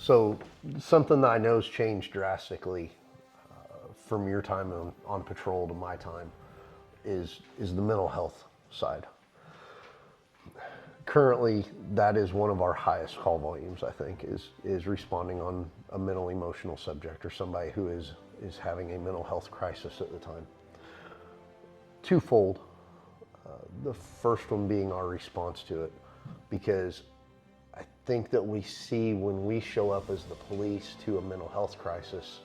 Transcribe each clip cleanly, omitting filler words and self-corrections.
So something that I know has changed drastically from your time on patrol to my time is the mental health side. Currently, that is one of our highest call volumes, I think, is responding on a mental emotional subject or somebody who is having a mental health crisis at the time. Twofold. The first one being our response to it, because I think that we see when we show up as the police to a mental health crisis,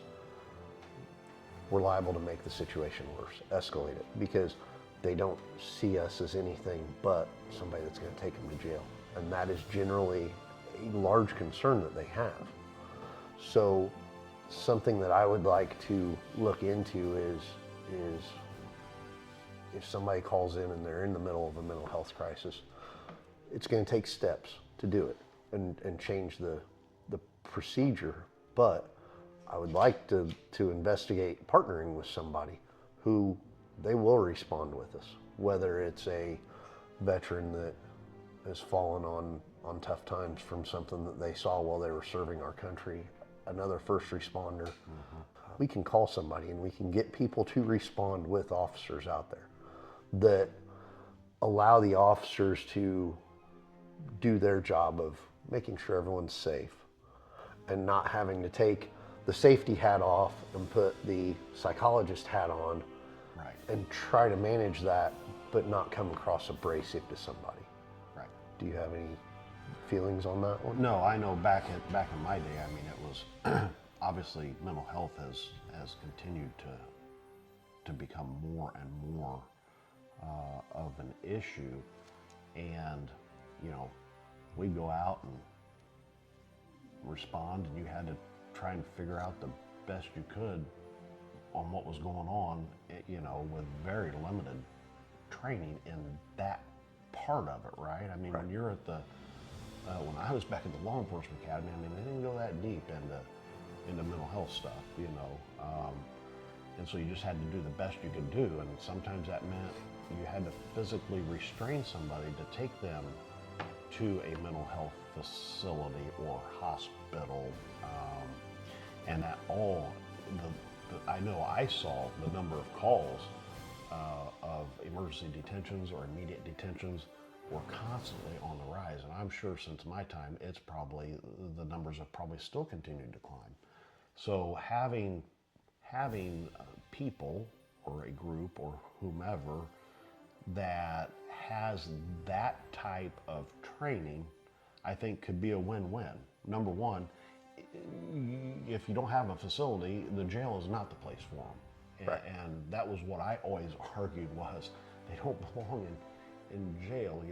we're liable to make the situation worse, escalate it, because they don't see us as anything but somebody that's going to take them to jail. And that is generally a large concern that they have. So something that I would like to look into is if somebody calls in and they're in the middle of a mental health crisis, it's going to take steps to do it and change the procedure. But I would like to investigate partnering with somebody who they will respond with us, whether it's a veteran that has fallen on tough times from something that they saw while they were serving our country, another first responder. We can call somebody and we can get people to respond with officers out there that allow the officers to do their job of making sure everyone's safe and not having to take the safety hat off and put the psychologist hat on. Right. And try to manage that, but not come across abrasive to somebody. Right. Do you have any feelings on that one? No, I know back in my day, I mean, it was obviously mental health has continued to become more and more of an issue, and we'd go out and respond, and you had to try and figure out the best you could on what was going on, with very limited training in that part of it, right? I mean, Right. when you're at when I was back at the law enforcement academy, I mean, they didn't go that deep into mental health stuff, and so you just had to do the best you could do, and sometimes that meant you had to physically restrain somebody to take them to a mental health facility or hospital, and that all I know I saw the number of calls of emergency detentions or immediate detentions were constantly on the rise, and I'm sure since my time, the numbers have probably still continued to climb. So having people or a group or whomever that has that type of training, I think could be a win-win. Number one, if you don't have a facility, the jail is not the place for them. Right. And that was what I always argued was they don't belong in jail,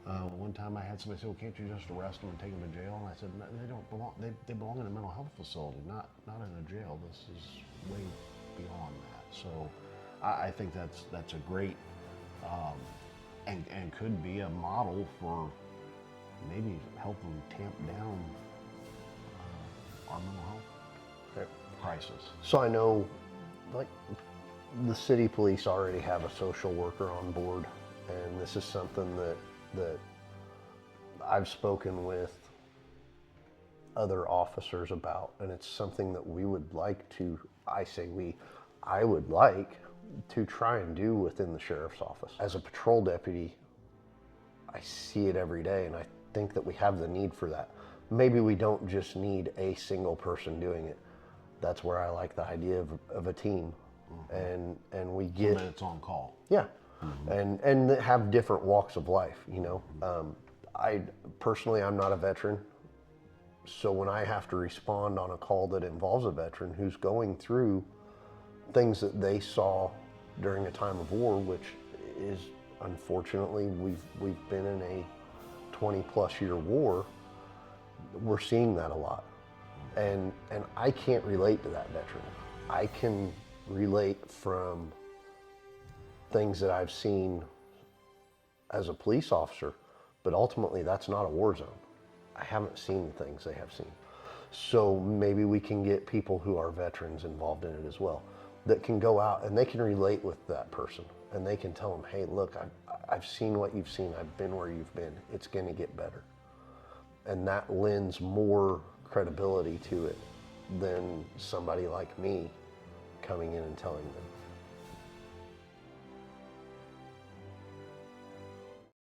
One time I had somebody say, well, can't you just arrest them and take them to jail? And I said, no, they don't belong, they belong in a mental health facility, not in a jail. This is way beyond that. So I think that's a great, and could be a model for maybe helping tamp down our mental health crisis. So I know, like, the city police already have a social worker on board, and this is something that I've spoken with other officers about, and it's something that we would like to, I would like to try and do within the sheriff's office. As a patrol deputy, I see it every day, and I think that we have the need for that. Maybe we don't just need a single person doing it. That's where I like the idea of a team, and we get. So that it's on call. Yeah, and have different walks of life. I personally, I'm not a veteran, so when I have to respond on a call that involves a veteran who's going through things that they saw during a time of war, which is unfortunately we've been in a 20+ year war, we're seeing that a lot. And I can't relate to that veteran. I can relate from things that I've seen as a police officer, but ultimately that's not a war zone. I haven't seen the things they have seen. So maybe we can get people who are veterans involved in it as well, that can go out and they can relate with that person, and they can tell them, hey, look, I've seen what you've seen. I've been where you've been. It's going to get better. And that lends more credibility to it than somebody like me coming in and telling them.